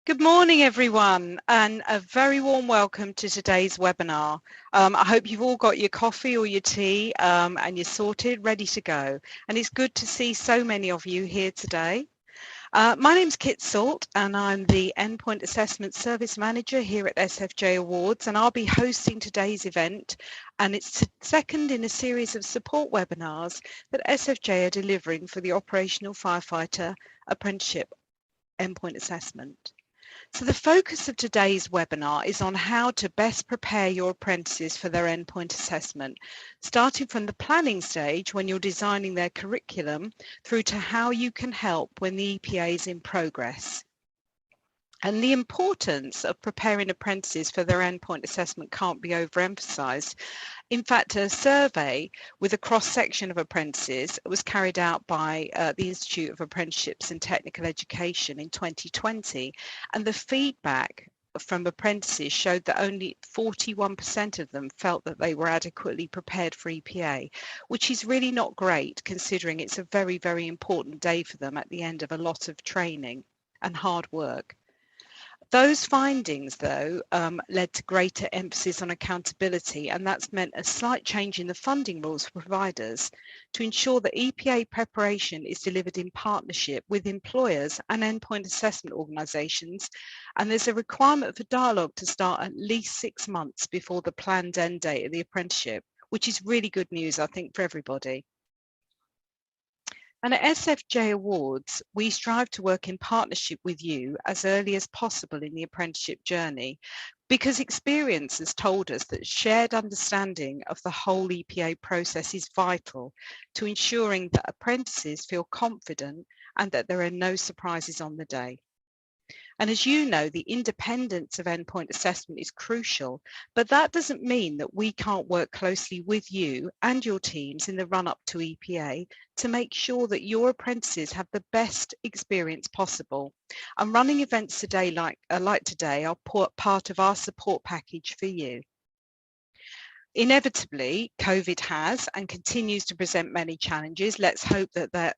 Good morning, everyone, and a very warm welcome to today's webinar. I hope you've all got your coffee or your tea and you're sorted, ready to go. And it's good to see so many of you here today. My name's Kit Salt and I'm the Endpoint Assessment Service Manager here at SFJ Awards, and I'll be hosting today's event, and it's the second in a series of support webinars that SFJ are delivering for the Operational Firefighter Apprenticeship Endpoint Assessment. So the focus of today's webinar is on how to best prepare your apprentices for their endpoint assessment, starting from the planning stage when you're designing their curriculum through to how you can help when the EPA is in progress. And the importance of preparing apprentices for their endpoint assessment can't be overemphasized. In fact, a survey with a cross-section of apprentices was carried out by the Institute of Apprenticeships and Technical Education in 2020, and the feedback from apprentices showed that only 41% of them felt that they were adequately prepared for EPA, which is really not great considering it's a very, very important day for them at the end of a lot of training and hard work. Those findings, though, led to greater emphasis on accountability, and that's meant a slight change in the funding rules for providers to ensure that EPA preparation is delivered in partnership with employers and endpoint assessment organisations, and there's a requirement for dialogue to start at least 6 months before the planned end date of the apprenticeship, which is really good news, I think, for everybody. And at SFJ Awards, we strive to work in partnership with you as early as possible in the apprenticeship journey, because experience has told us that shared understanding of the whole EPA process is vital to ensuring that apprentices feel confident and that there are no surprises on the day. And as you know, the independence of endpoint assessment is crucial, but that doesn't mean that we can't work closely with you and your teams in the run-up to EPA to make sure that your apprentices have the best experience possible. And running events today like today are part of our support package for you. Inevitably, COVID has and continues to present many challenges. Let's hope that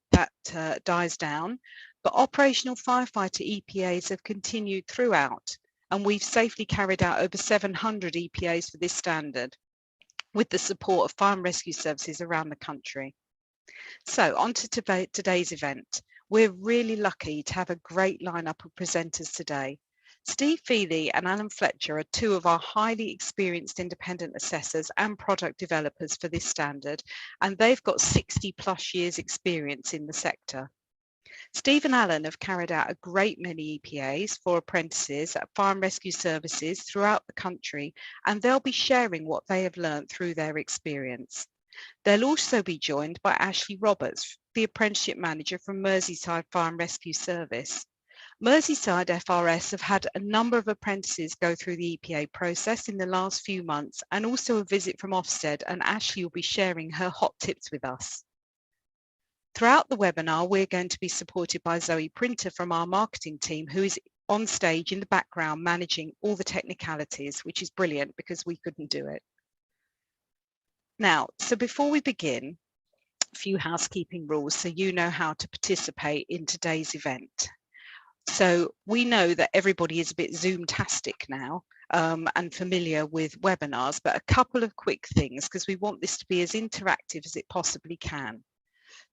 dies down. But operational firefighter EPAs have continued throughout, and we've safely carried out over 700 EPAs for this standard with the support of fire and rescue services around the country. So on to today's event. We're really lucky to have a great lineup of presenters today. Steve Feely and Alan Fletcher are two of our highly experienced independent assessors and product developers for this standard, and they've got 60+ years experience in the sector. Steve and Alan have carried out a great many EPAs for apprentices at fire and rescue services throughout the country, and they'll be sharing what they have learned through their experience. They'll also be joined by Ashley Roberts, the Apprenticeship Manager from Merseyside Fire and Rescue Service. Merseyside FRS have had a number of apprentices go through the EPA process in the last few months, and also a visit from Ofsted, and Ashley will be sharing her hot tips with us. Throughout the webinar, we're going to be supported by Zoe Printer from our marketing team, who is on stage in the background managing all the technicalities, which is brilliant because we couldn't do it. Now, so before we begin, a few housekeeping rules so you know how to participate in today's event. So we know that everybody is a bit Zoom-tastic now and familiar with webinars, but a couple of quick things because we want this to be as interactive as it possibly can.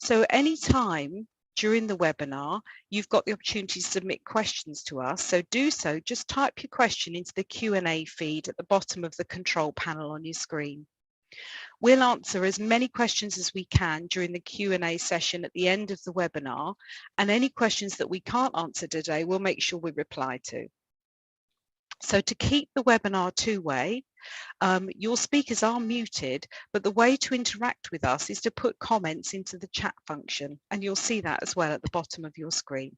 So any time during the webinar, you've got the opportunity to submit questions to us. So do so, just type your question into the Q&A feed at the bottom of the control panel on your screen. We'll answer as many questions as we can during the Q&A session at the end of the webinar, and any questions that we can't answer today, we'll make sure we reply to. So to keep the webinar two-way, your speakers are muted, but the way to interact with us is to put comments into the chat function, and you'll see that as well at the bottom of your screen.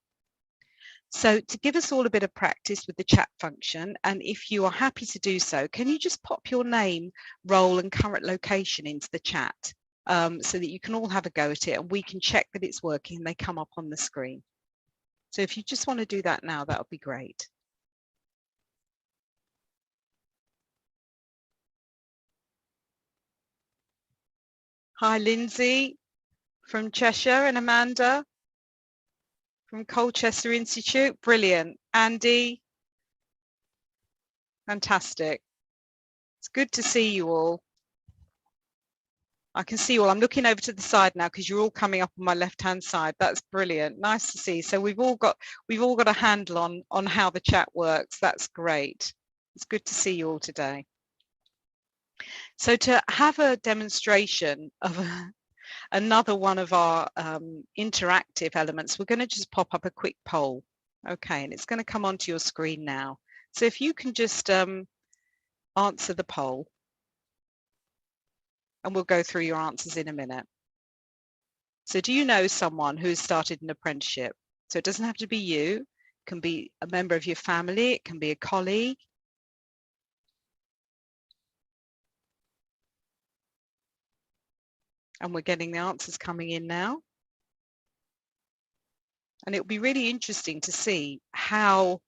So to give us all a bit of practice with the chat function, and if you are happy to do so, can you just pop your name, role and current location into the chat so that you can all have a go at it and we can check that it's working and they come up on the screen. So if you just want to do that now, that would be great. Hi, Lindsay from Cheshire, and Amanda from Colchester Institute. Brilliant. Andy, Fantastic. It's good to see you all. I can see you all. I'm looking over to the side now because you're all coming up on my left-hand side. That's brilliant. Nice to see. So we've all got a handle on how the chat works. That's great. It's good to see you all today. So to have a demonstration of another one of our interactive elements, we're going to just pop up a quick poll. Okay, and it's going to come onto your screen now. So if you can just answer the poll, and we'll go through your answers in a minute. So do you know someone who has started an apprenticeship? So it doesn't have to be you. It can be a member of your family. It can be a colleague. And we're getting the answers coming in now. And it'll be really interesting to see how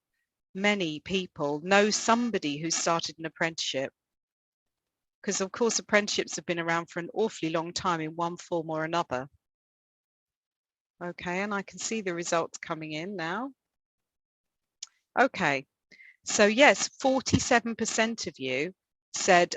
many people know somebody who started an apprenticeship. Because of course, apprenticeships have been around for an awfully long time in one form or another. Okay, and I can see the results coming in now. Okay, so yes, 47% of you said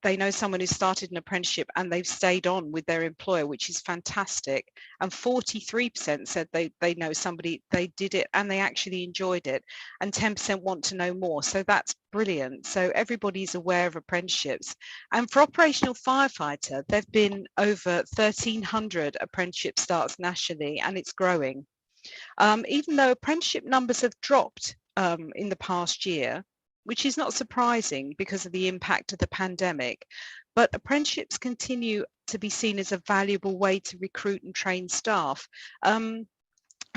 they know someone who started an apprenticeship and they've stayed on with their employer, which is fantastic. And 43% said they know somebody, they did it and they actually enjoyed it. And 10% want to know more. So that's brilliant. So everybody's aware of apprenticeships. And for operational firefighter, there have been over 1,300 apprenticeship starts nationally, and it's growing. Even though apprenticeship numbers have dropped in the past year, which is not surprising because of the impact of the pandemic, but apprenticeships continue to be seen as a valuable way to recruit and train staff. A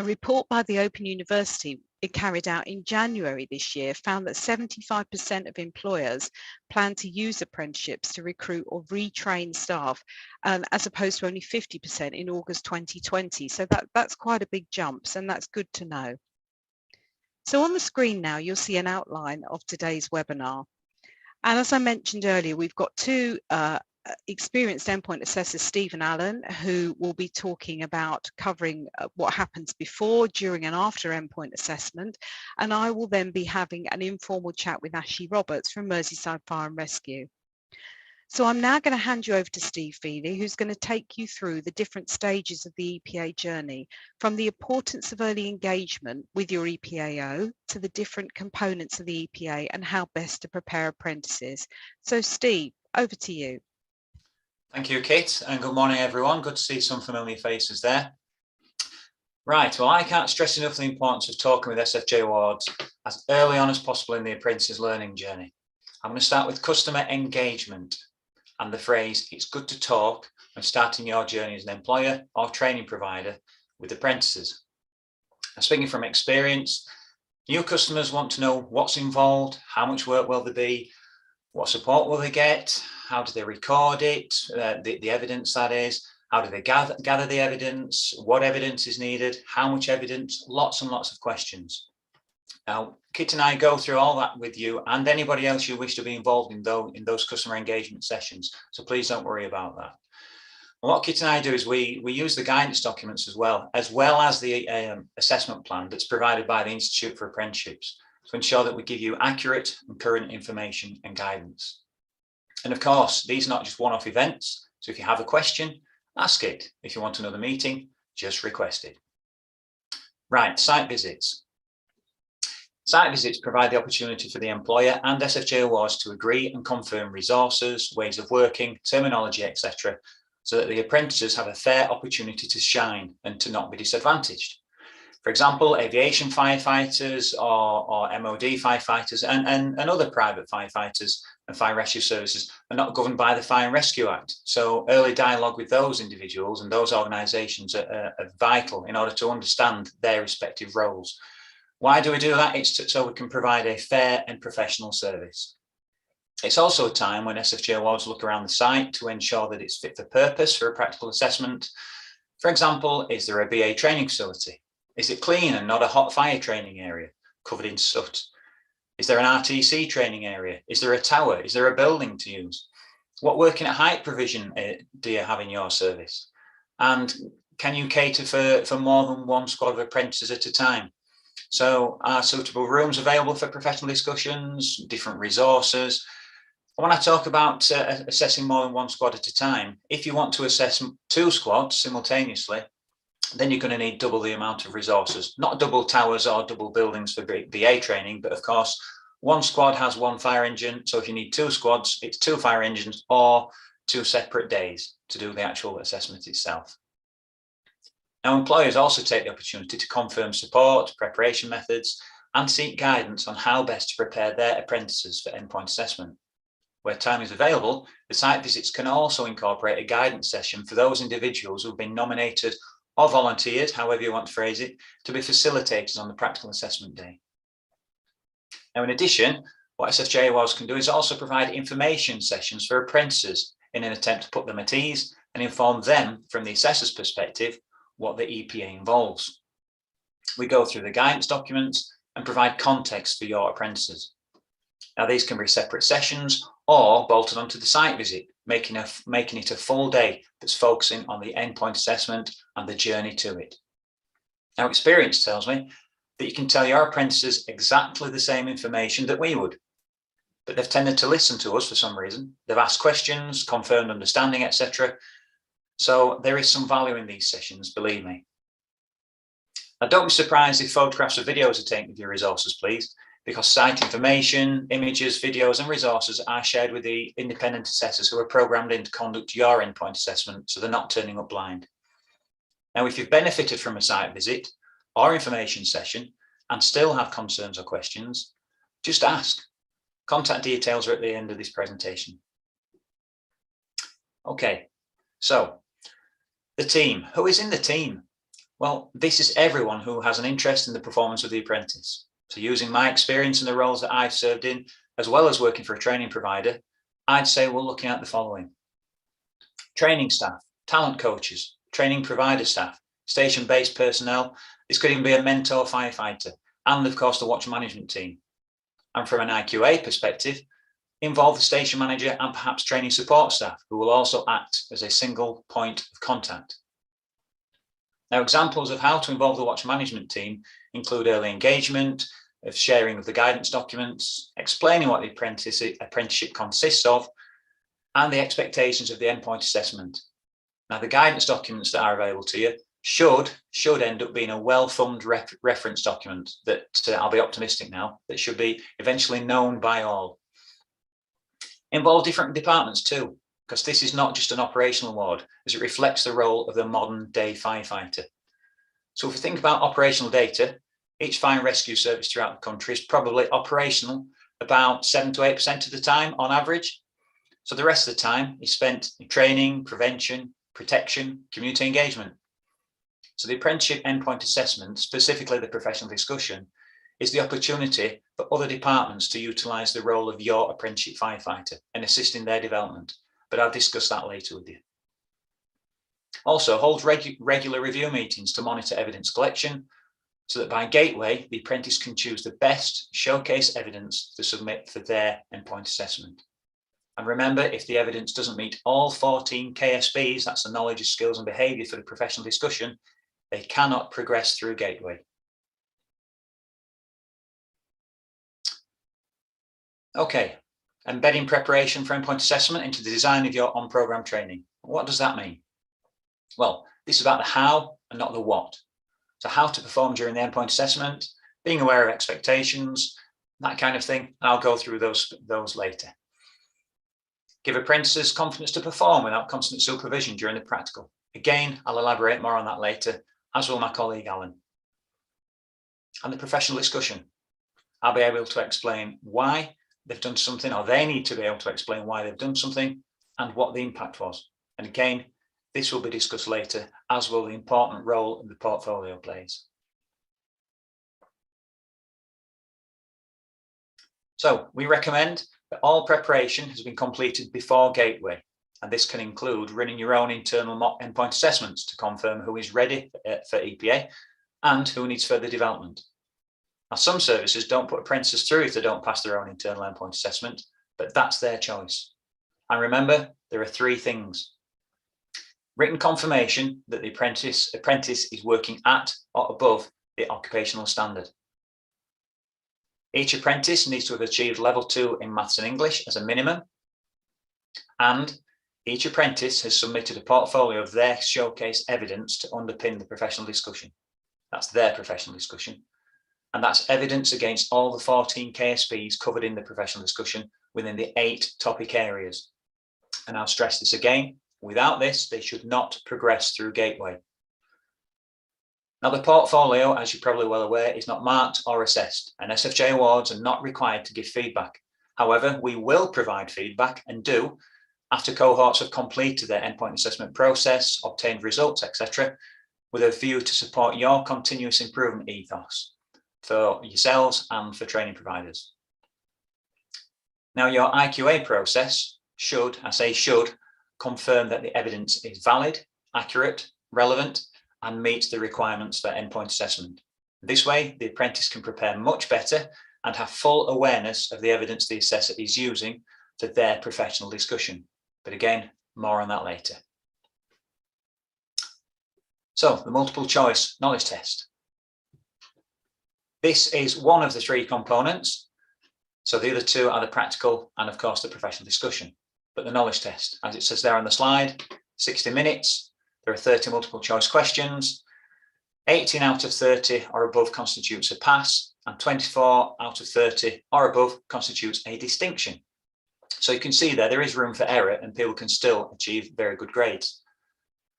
report by the Open University, it carried out in January this year, found that 75% of employers plan to use apprenticeships to recruit or retrain staff, as opposed to only 50% in August 2020. So that's quite a big jump, and that's good to know. So on the screen now, you'll see an outline of today's webinar. And as I mentioned earlier, we've got two experienced endpoint assessors, Steve and Alan, who will be talking about covering what happens before, during and after endpoint assessment. And I will then be having an informal chat with Ashley Roberts from Merseyside Fire and Rescue. So I'm now going to hand you over to Steve Feely, who's going to take you through the different stages of the EPA journey, from the importance of early engagement with your EPAO to the different components of the EPA and how best to prepare apprentices. So Steve, over to you. Thank you, Kate, and good morning, everyone. Good to see some familiar faces there. Right, well, I can't stress enough the importance of talking with SFJ awards as early on as possible in the apprentice's learning journey. I'm going to start with customer engagement and the phrase, it's good to talk when starting your journey as an employer or training provider with apprentices. Now, speaking from experience, new customers want to know what's involved, how much work will there be, what support will they get, how do they record it, the evidence that is, how do they gather the evidence, what evidence is needed, how much evidence, lots and lots of questions. Now, Kit and I go through all that with you and anybody else you wish to be involved in those customer engagement sessions. So please don't worry about that. And what Kit and I do is we use the guidance documents as well as the assessment plan that's provided by the Institute for Apprenticeships to ensure that we give you accurate and current information and guidance. And of course, these are not just one-off events. So if you have a question, ask it. If you want another meeting, just request it. Right, site visits. Site visits provide the opportunity for the employer and SFJ awards to agree and confirm resources, ways of working, terminology, etc., so that the apprentices have a fair opportunity to shine and to not be disadvantaged. For example, aviation firefighters or MOD firefighters and other private firefighters and fire rescue services are not governed by the Fire and Rescue Act. So early dialogue with those individuals and those organisations are vital in order to understand their respective roles. Why do we do that? It's so we can provide a fair and professional service. It's also a time when SFJ awards look around the site to ensure that it's fit for purpose for a practical assessment. For example, is there a BA training facility? Is it clean and not a hot fire training area covered in soot? Is there an RTC training area? Is there a tower? Is there a building to use? What working at height provision do you have in your service? And can you cater for more than one squad of apprentices at a time? So are suitable rooms available for professional discussions, different resources? When I talk about assessing more than one squad at a time, if you want to assess 2 squads simultaneously, then you're going to need double the amount of resources, not double towers or double buildings for BA training, but of course, one squad has 1 fire engine. So if you need 2 squads, it's 2 fire engines or 2 separate days to do the actual assessment itself. Now, employers also take the opportunity to confirm support, preparation methods, and seek guidance on how best to prepare their apprentices for endpoint assessment. Where time is available, the site visits can also incorporate a guidance session for those individuals who've been nominated or volunteered, however you want to phrase it, to be facilitators on the practical assessment day. Now, in addition, what SFJ Awards can do is also provide information sessions for apprentices in an attempt to put them at ease and inform them from the assessor's perspective what the EPA involves. We go through the guidance documents and provide context for your apprentices. Now, these can be separate sessions or bolted onto the site visit, making it a full day that's focusing on the endpoint assessment and the journey to it. Now, experience tells me that you can tell your apprentices exactly the same information that we would, but they've tended to listen to us for some reason. They've asked questions, confirmed understanding, etc. So there is some value in these sessions, believe me. Now, don't be surprised if photographs or videos are taken with your resources, please, because site information, images, videos, and resources are shared with the independent assessors who are programmed in to conduct your endpoint assessment, so they're not turning up blind. Now, if you've benefited from a site visit or information session and still have concerns or questions, just ask. Contact details are at the end of this presentation. Okay, so the team. Who is in the team? Well, this is everyone who has an interest in the performance of the apprentice. So using my experience in the roles that I've served in, as well as working for a training provider, I'd say we're looking at the following: training staff, talent coaches, training provider staff, station-based personnel. This could even be a mentor firefighter, and of course the watch management team. And from an IQA perspective, involve the station manager and perhaps training support staff who will also act as a single point of contact. Now, examples of how to involve the watch management team include early engagement, of sharing of the guidance documents, explaining what the apprenticeship consists of, and the expectations of the endpoint assessment. Now, the guidance documents that are available to you should end up being a well-thumbed reference document that I'll be optimistic now, that should be eventually known by all. Involve different departments too, because this is not just an operational award, as it reflects the role of the modern day firefighter. So if we think about operational data, each fire and rescue service throughout the country is probably operational about 7 to 8% of the time on average. So the rest of the time is spent in training, prevention, protection, community engagement. So the apprenticeship endpoint assessment, specifically the professional discussion, is the opportunity for other departments to utilise the role of your apprenticeship firefighter and assist in their development. But I'll discuss that later with you. Also, hold regular review meetings to monitor evidence collection, so that by gateway, the apprentice can choose the best showcase evidence to submit for their endpoint assessment. And remember, if the evidence doesn't meet all 14 KSBs, that's the knowledge, skills and behaviour for the professional discussion, they cannot progress through gateway. Okay, embedding preparation for endpoint assessment into the design of your on-programme training. What does that mean? Well, this is about the how and not the what. So how to perform during the endpoint assessment, being aware of expectations, that kind of thing. I'll go through those later. Give apprentices confidence to perform without constant supervision during the practical. Again, I'll elaborate more on that later, as will my colleague Alan. And the professional discussion. I'll be able to explain why they've done something, or they need to be able to explain why they've done something and what the impact was. And again, this will be discussed later, as will the important role the portfolio plays. So we recommend that all preparation has been completed before gateway, and this can include running your own internal mock endpoint assessments to confirm who is ready for EPA and who needs further development. Now, some services don't put apprentices through if they don't pass their own internal endpoint assessment, but that's their choice. And remember, there are 3 things. Written confirmation that the apprentice is working at or above the occupational standard. Each apprentice needs to have achieved level 2 in maths and English as a minimum. And each apprentice has submitted a portfolio of their showcase evidence to underpin the professional discussion. That's their professional discussion. And that's evidence against all the 14 KSPs covered in the professional discussion within the 8 topic areas. And I'll stress this again, without this, they should not progress through Gateway. Now, the portfolio, as you're probably well aware, is not marked or assessed, and SFJ awards are not required to give feedback. However, we will provide feedback and do after cohorts have completed their endpoint assessment process, obtained results, etc., with a view to support your continuous improvement ethos for yourselves and for training providers. Now, your IQA process should, I say should, confirm that the evidence is valid, accurate, relevant, and meets the requirements for endpoint assessment. This way, the apprentice can prepare much better and have full awareness of the evidence the assessor is using for their professional discussion. But again, more on that later. So, the multiple choice knowledge test. This is one of the 3 components. So the other 2 are the practical and, of course, the professional discussion. But the knowledge test, as it says there on the slide, 60 minutes. There are 30 multiple choice questions. 18 out of 30 or above constitutes a pass, and 24 out of 30 or above constitutes a distinction. So you can see there is room for error and people can still achieve very good grades.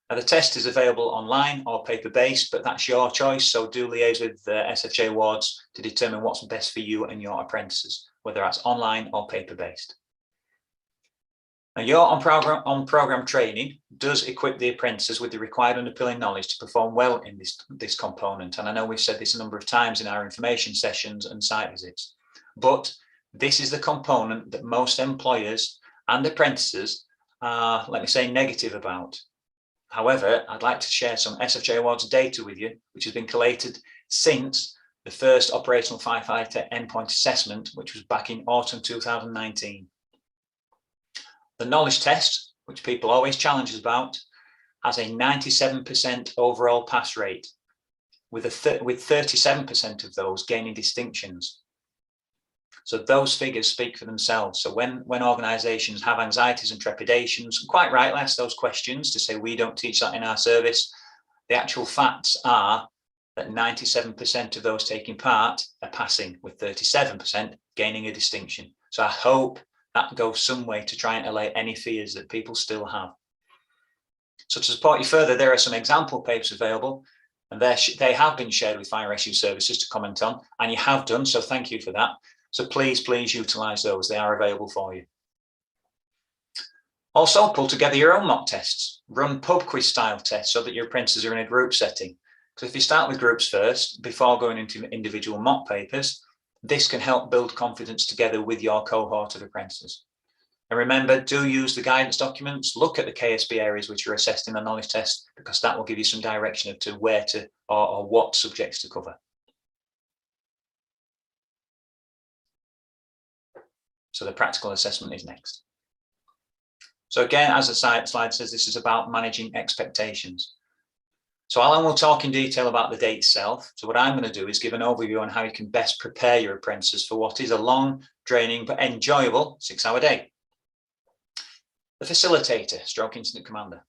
Now, the test is available online or paper-based, but that's your choice. So do liaise with the SFJ awards to determine what's best for you and your apprentices, whether that's online or paper-based. Now, your on-program training does equip the apprentices with the required underpinning knowledge to perform well in this component. And I know we've said this a number of times in our information sessions and site visits, but this is the component that most employers and apprentices are, let me say, negative about. However, I'd like to share some SFJ Awards data with you, which has been collated since the first operational firefighter endpoint assessment, which was back in autumn 2019. The knowledge test, which people always challenge us about, has a 97% overall pass rate, with 37% of those gaining distinctions. So those figures speak for themselves. So when organisations have anxieties and trepidations, quite rightly ask those questions to say we don't teach that in our service, the actual facts are that 97% of those taking part are passing, with 37% gaining a distinction. So I hope that goes some way to try and allay any fears that people still have. So to support you further, there are some example papers available, and they have been shared with fire rescue services to comment on, and you have done, so thank you for that. So please utilise those. They are available for you. Also, pull together your own mock tests. Run pub quiz style tests so that your apprentices are in a group setting. So if you start with groups first, before going into individual mock papers, this can help build confidence together with your cohort of apprentices. And remember, do use the guidance documents. Look at the KSB areas which are assessed in the knowledge test, because that will give you some direction as to where to or what subjects to cover. So the practical assessment is next. So again, as the slide says, this is about managing expectations. So Alan will talk in detail about the day itself. So what I'm going to do is give an overview on how you can best prepare your apprentices for what is a long, draining, but enjoyable 6-hour day. The facilitator, stroke incident commander.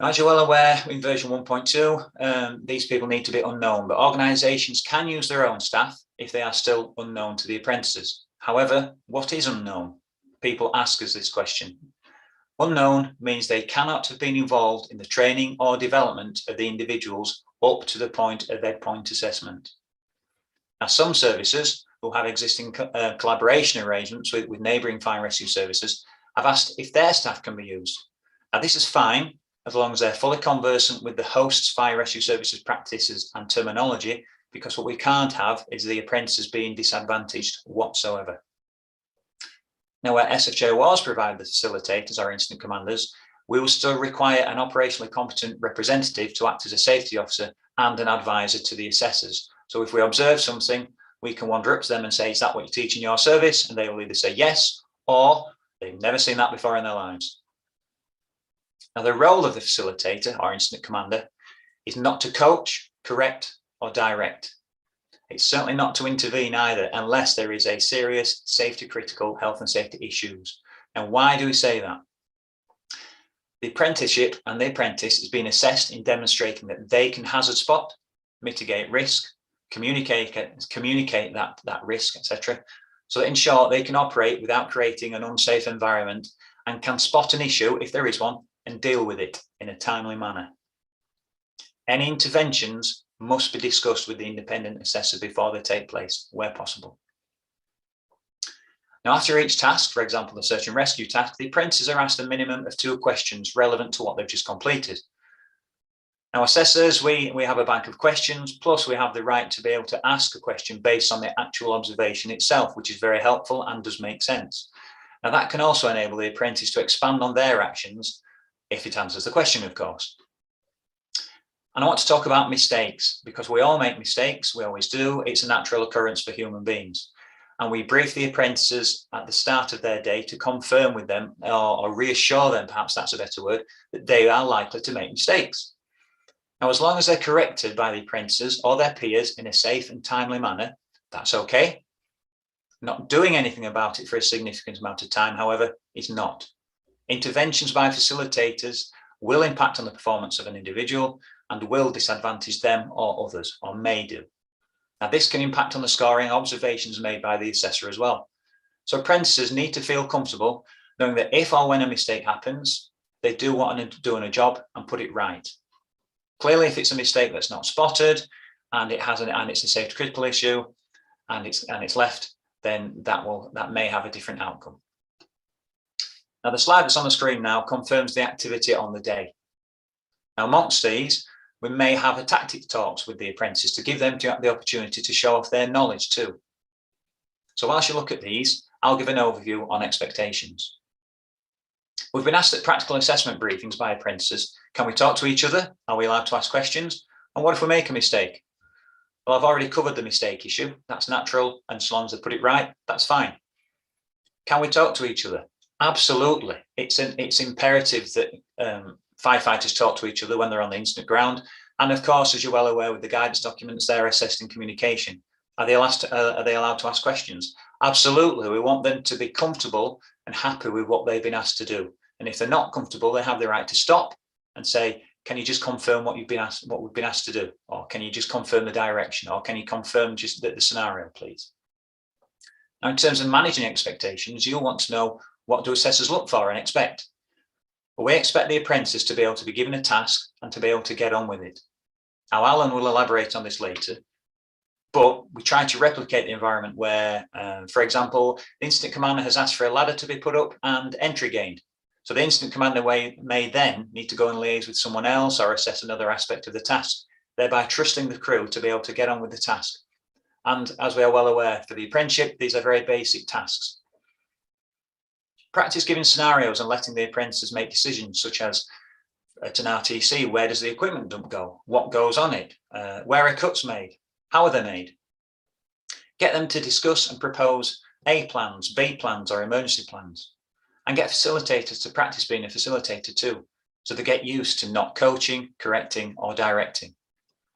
As you're well aware, in version 1.2, these people need to be unknown, but organisations can use their own staff if they are still unknown to the apprentices. However, what is unknown? People ask us this question. Unknown means they cannot have been involved in the training or development of the individuals up to the point of endpoint assessment. Now, some services who have existing collaboration arrangements with neighbouring fire rescue services have asked if their staff can be used. Now, this is fine as long as they're fully conversant with the host's fire rescue services practices and terminology, because what we can't have is the apprentices being disadvantaged whatsoever. Now, where SFJ awards provide the facilitators or incident commanders, we will still require an operationally competent representative to act as a safety officer and an advisor to the assessors. So if we observe something, we can wander up to them and say, is that what you teach in your service? And they will either say yes, or they've never seen that before in their lives. Now, the role of the facilitator or incident commander is not to coach, correct, or direct. It's certainly not to intervene either, unless there is a serious safety critical health and safety issues. And why do we say that? The apprenticeship and the apprentice is being assessed in demonstrating that they can hazard spot, mitigate risk, communicate that risk, etc. So that in short, they can operate without creating an unsafe environment and can spot an issue if there is one and deal with it in a timely manner. Any interventions must be discussed with the independent assessor before they take place, where possible. Now, after each task, for example, the search and rescue task, the apprentices are asked a minimum of 2 questions relevant to what they've just completed. Now, assessors, we have a bank of questions, plus we have the right to be able to ask a question based on the actual observation itself, which is very helpful and does make sense. Now, that can also enable the apprentice to expand on their actions if it answers the question, of course. And I want to talk about mistakes, because we all make mistakes, we always do. It's a natural occurrence for human beings. And we brief the apprentices at the start of their day to confirm with them, or reassure them, perhaps that's a better word, that they are likely to make mistakes. Now, as long as they're corrected by the apprentices or their peers in a safe and timely manner, that's okay. Not doing anything about it for a significant amount of time, however, is not. Interventions by facilitators will impact on the performance of an individual and will disadvantage them or others, or may do. Now, this can impact on the scoring observations made by the assessor as well. So apprentices need to feel comfortable knowing that if or when a mistake happens, they do want to do a job and put it right. Clearly, if it's a mistake that's not spotted and it's a safety critical issue and it's left, then that may have a different outcome. Now, the slide that's on the screen now confirms the activity on the day. Now, amongst these, we may have a tactic talks with the apprentices to give them the opportunity to show off their knowledge too. So whilst you look at these, I'll give an overview on expectations. We've been asked at practical assessment briefings by apprentices, can we talk to each other? Are we allowed to ask questions? And what if we make a mistake? Well, I've already covered the mistake issue. That's natural, and so long as they put it right, that's fine. Can we talk to each other? Absolutely. It's imperative that firefighters talk to each other when they're on the incident ground. And of course, as you're well aware, with the guidance documents, they're assessed in communication. Are they allowed to ask questions? Absolutely. We want them to be comfortable and happy with what they've been asked to do. And if they're not comfortable, they have the right to stop and say, can you just confirm what we've been asked to do? Or can you just confirm the direction? Or can you confirm just the scenario, please? Now, in terms of managing expectations, you'll want to know, what do assessors look for and expect? Well, we expect the apprentices to be able to be given a task and to be able to get on with it. Now, Alan will elaborate on this later, but we try to replicate the environment where, for example, the incident commander has asked for a ladder to be put up and entry gained. So the incident commander may then need to go and liaise with someone else or assess another aspect of the task, thereby trusting the crew to be able to get on with the task. And as we are well aware, for the apprenticeship, these are very basic tasks. Practice giving scenarios and letting the apprentices make decisions, such as at an RTC, where does the equipment dump go? What goes on it? Where are cuts made? How are they made? Get them to discuss and propose A plans, B plans, or emergency plans. And get facilitators to practice being a facilitator too, so they get used to not coaching, correcting, or directing.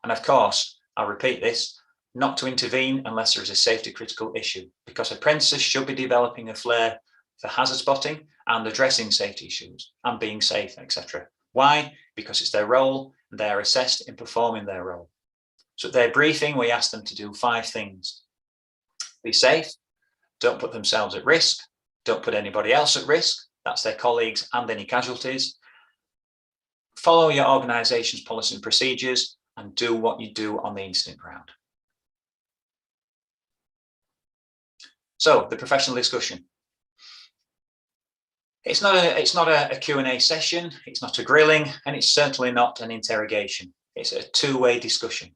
And of course, I'll repeat this, not to intervene unless there is a safety critical issue, because apprentices should be developing a flair for hazard spotting and addressing safety issues and being safe, etc. Why? Because it's their role, and they are assessed in performing their role. So at their briefing, we ask them to do 5 things. Be safe, don't put themselves at risk, don't put anybody else at risk, that's their colleagues and any casualties. Follow your organisation's policy and procedures, and do what you do on the incident ground. So the professional discussion. It's not a Q&A session, it's not a grilling, and it's certainly not an interrogation. It's a two-way discussion.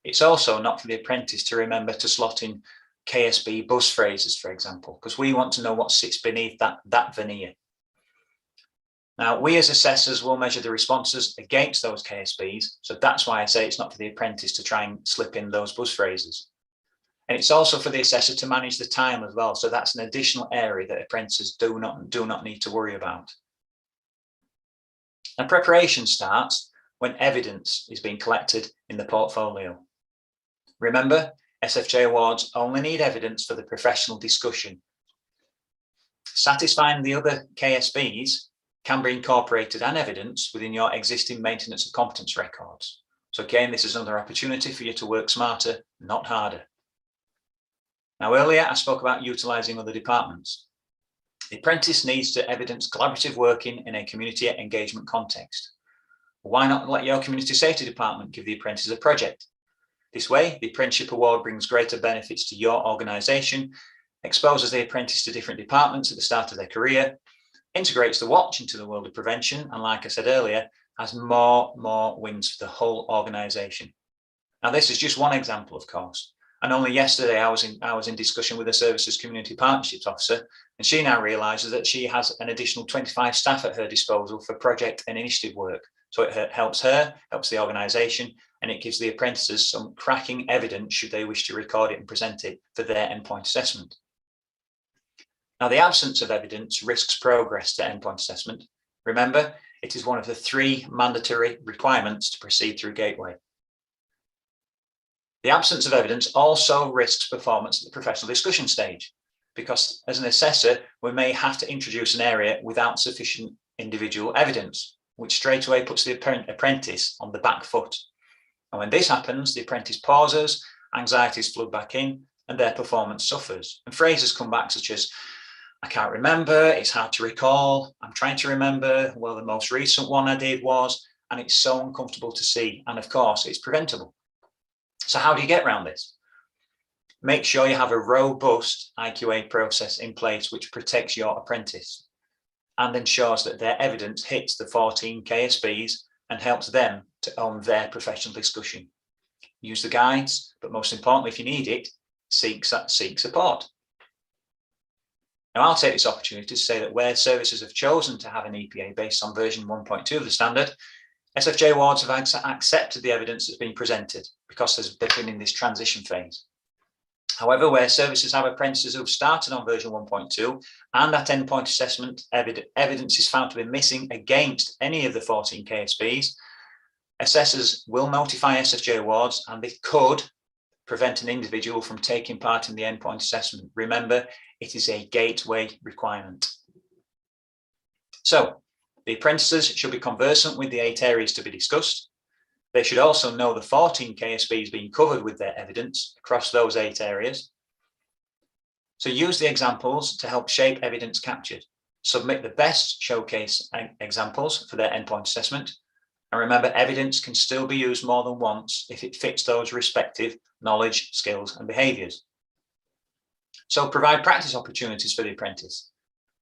It's also not for the apprentice to remember to slot in KSB buzz phrases, for example, because we want to know what sits beneath that veneer. Now, we as assessors will measure the responses against those KSBs, so that's why I say it's not for the apprentice to try and slip in those buzz phrases. And it's also for the assessor to manage the time as well. So that's an additional area that apprentices do not need to worry about. And preparation starts when evidence is being collected in the portfolio. Remember, SFJ awards only need evidence for the professional discussion. Satisfying the other KSBs can be incorporated and evidence within your existing maintenance of competence records. So again, this is another opportunity for you to work smarter, not harder. Now, earlier I spoke about utilising other departments. The apprentice needs to evidence collaborative working in a community engagement context. Why not let your community safety department give the apprentice a project? This way, the Apprenticeship Award brings greater benefits to your organisation, exposes the apprentice to different departments at the start of their career, integrates the watch into the world of prevention, and like I said earlier, has more wins for the whole organisation. Now, this is just one example, of course. And only yesterday I was in discussion with the Services Community Partnerships Officer, and she now realises that she has an additional 25 staff at her disposal for project and initiative work. So it helps her, helps the organisation, and it gives the apprentices some cracking evidence should they wish to record it and present it for their endpoint assessment. Now, the absence of evidence risks progress to endpoint assessment. Remember, it is one of the 3 mandatory requirements to proceed through Gateway. The absence of evidence also risks performance at the professional discussion stage, because as an assessor, we may have to introduce an area without sufficient individual evidence, which straight away puts the apprentice on the back foot. And when this happens, the apprentice pauses, anxieties flood back in, and their performance suffers. And phrases come back such as, I can't remember, it's hard to recall, I'm trying to remember, well, the most recent one I did was, and it's so uncomfortable to see. And of course, it's preventable. So how do you get around this? Make sure you have a robust IQA process in place which protects your apprentice and ensures that their evidence hits the 14 KSBs and helps them to own their professional discussion. Use the guides, but most importantly, if you need it, seek support. Now, I'll take this opportunity to say that where services have chosen to have an EPA based on version 1.2 of the standard, SFJ awards have accepted the evidence that's been presented because they've been in this transition phase. However, where services have apprentices who've started on version 1.2 and at endpoint assessment evidence is found to be missing against any of the 14 KSBs, assessors will notify SFJ awards and they could prevent an individual from taking part in the endpoint assessment. Remember, it is a gateway requirement. So, the apprentices should be conversant with the 8 areas to be discussed. They should also know the 14 KSBs being covered with their evidence across those 8 areas. So use the examples to help shape evidence captured. Submit the best showcase examples for their endpoint assessment. And remember, evidence can still be used more than once if it fits those respective knowledge, skills, and behaviours. So provide practice opportunities for the apprentice.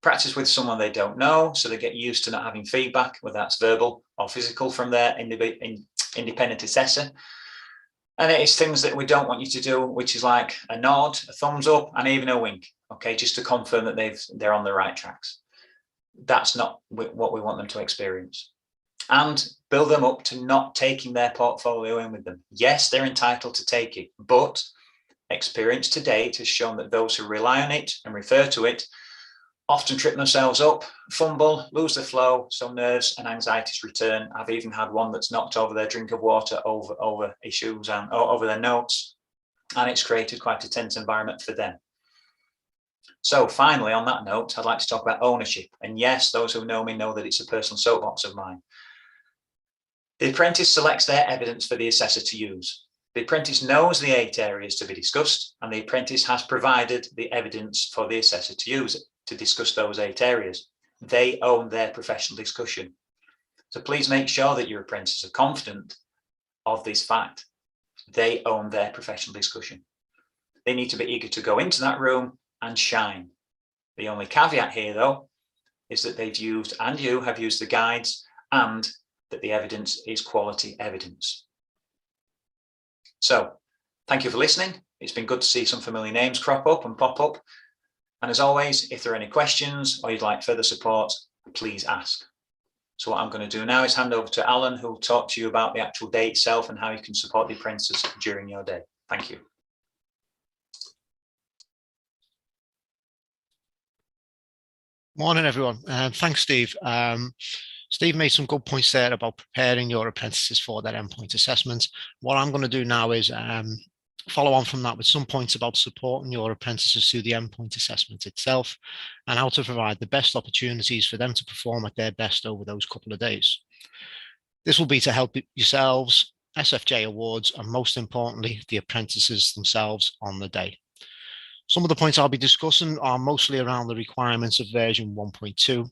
Practice with someone they don't know, so they get used to not having feedback, whether that's verbal or physical, from their independent assessor. And it's things that we don't want you to do, which is like a nod, a thumbs up, and even a wink, okay, just to confirm that they're on the right tracks. That's not what we want them to experience. And build them up to not taking their portfolio in with them. Yes, they're entitled to take it, but experience to date has shown that those who rely on it and refer to it often trip themselves up, fumble, lose the flow, so nerves and anxieties return. I've even had one that's knocked over their drink of water over issues and over their notes, and it's created quite a tense environment for them. So finally, on that note, I'd like to talk about ownership. And yes, those who know me know that it's a personal soapbox of mine. The apprentice selects their evidence for the assessor to use. The apprentice knows the 8 areas to be discussed, and the apprentice has provided the evidence for the assessor to use it, to discuss those 8 areas. They own their professional discussion. So please make sure that your apprentices are confident of this fact. They own their professional discussion. They need to be eager to go into that room and shine. The only caveat here, though, is that they've used, and you have used, the guides, and that the evidence is quality evidence. So, thank you for listening. It's been good to see some familiar names crop up and pop up. And as always, if there are any questions or you'd like further support, please ask. So what I'm going to do now is hand over to Alan, who will talk to you about the actual day itself and how you can support the apprentices during your day. Thank you. Morning, everyone. Thanks, Steve. Steve made some good points there about preparing your apprentices for their endpoint assessment. What I'm going to do now is follow on from that with some points about supporting your apprentices through the endpoint assessment itself and how to provide the best opportunities for them to perform at their best over those couple of days. This will be to help yourselves, SFJ awards, and most importantly, the apprentices themselves on the day. Some of the points I'll be discussing are mostly around the requirements of version 1.2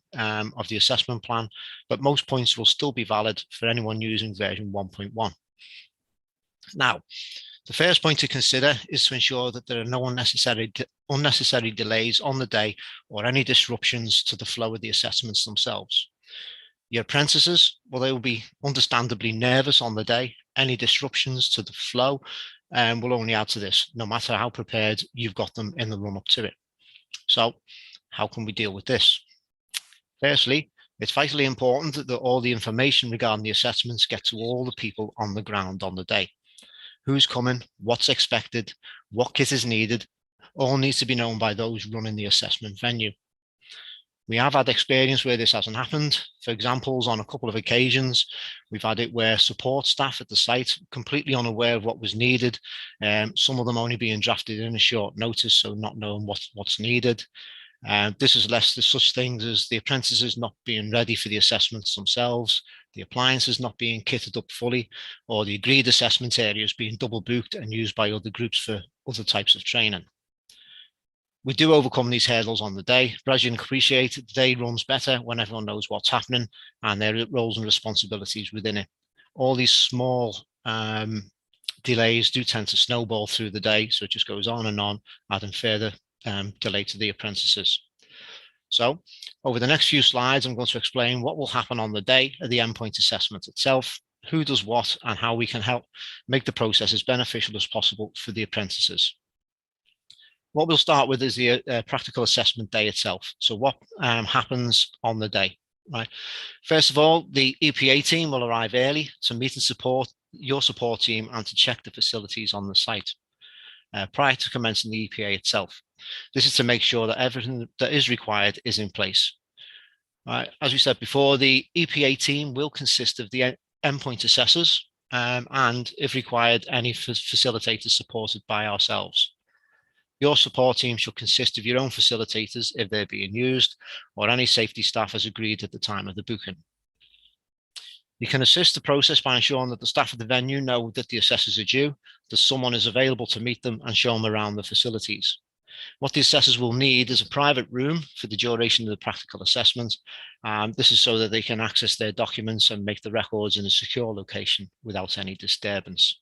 of the assessment plan, but most points will still be valid for anyone using version 1.1. Now, the first point to consider is to ensure that there are no unnecessary delays on the day or any disruptions to the flow of the assessments themselves. Your apprentices, well, they will be understandably nervous on the day. Any disruptions to the flow will only add to this, no matter how prepared you've got them in the run up to it. So how can we deal with this? Firstly, it's vitally important that all the information regarding the assessments get to all the people on the ground on the day. Who's coming, what's expected, what kit is needed, all needs to be known by those running the assessment venue. We have had experience where this hasn't happened. For examples, on a couple of occasions, we've had it where support staff at the site completely unaware of what was needed, some of them only being drafted in a short notice, so not knowing what's needed. This has led to such things as the apprentices not being ready for the assessments themselves, the appliances not being kitted up fully, or the agreed assessment areas being double booked and used by other groups for other types of training. We do overcome these hurdles on the day, but as you can appreciate, the day runs better when everyone knows what's happening and their roles and responsibilities within it. All these small delays do tend to snowball through the day, so it just goes on and on, adding further delay to the apprentices. So over the next few slides, I'm going to explain what will happen on the day of the endpoint assessment itself, who does what, and how we can help make the process as beneficial as possible for the apprentices. What we'll start with is the practical assessment day itself. So what happens on the day, right? First of all, the EPA team will arrive early to meet and support your support team and to check the facilities on the site prior to commencing the EPA itself. This is to make sure that everything that is required is in place. Right. As we said before, the EPA team will consist of the endpoint assessors and, if required, any facilitators supported by ourselves. Your support team should consist of your own facilitators if they're being used, or any safety staff as agreed at the time of the booking. You can assist the process by ensuring that the staff of the venue know that the assessors are due, that someone is available to meet them and show them around the facilities. What the assessors will need is a private room for the duration of the practical assessment. This is so that they can access their documents and make the records in a secure location without any disturbance.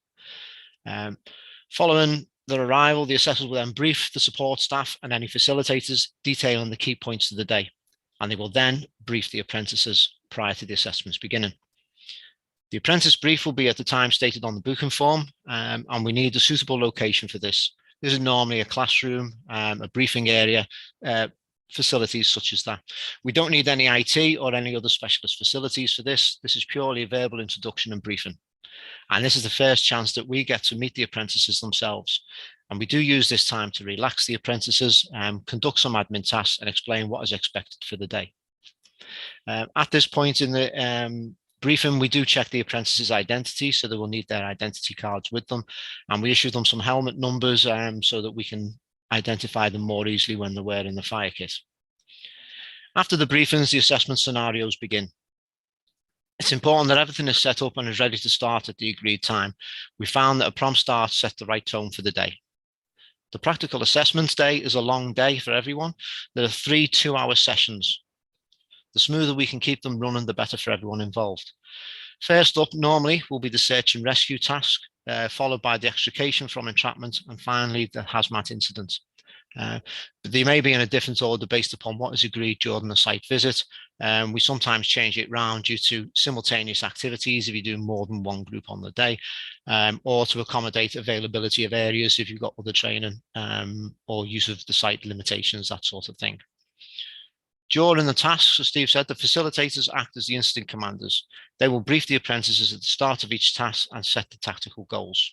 Following their arrival, the assessors will then brief the support staff and any facilitators detailing the key points of the day, and they will then brief the apprentices prior to the assessments beginning. The apprentice brief will be at the time stated on the booking form, and we need a suitable location for this. This is normally a classroom, a briefing area, facilities such as that. We don't need any IT or any other specialist facilities for this. This is purely a verbal introduction and briefing. And this is the first chance that we get to meet the apprentices themselves. And we do use this time to relax the apprentices, conduct some admin tasks and explain what is expected for the day. At this point in the briefing, we do check the apprentices' identity, so they will need their identity cards with them. And we issue them some helmet numbers so that we can identify them more easily when they're wearing the fire kit. After the briefings, the assessment scenarios begin. It's important that everything is set up and is ready to start at the agreed time. We found that a prompt start set the right tone for the day. The practical assessments day is a long day for everyone. There are 3 2-hour sessions. The smoother we can keep them running, the better for everyone involved. First up, normally, will be the search and rescue task, followed by the extrication from entrapment, and finally, the hazmat incident. But they may be in a different order based upon what is agreed during the site visit. We sometimes change it around due to simultaneous activities if you do more than one group on the day, or to accommodate availability of areas if you've got other training or use of the site limitations, that sort of thing. During the tasks, as Steve said, the facilitators act as the incident commanders. They will brief the apprentices at the start of each task and set the tactical goals.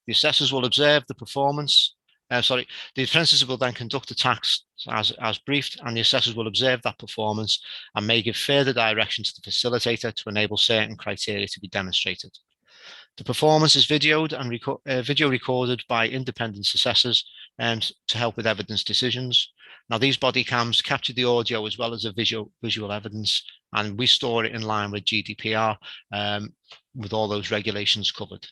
The assessors will observe the performance. The apprentices will then conduct the tasks as briefed, and the assessors will observe that performance and may give further direction to the facilitator to enable certain criteria to be demonstrated. The performance is videoed and video recorded by independent assessors to help with evidence decisions. Now, these body cams capture the audio as well as the visual evidence, and we store it in line with GDPR with all those regulations covered.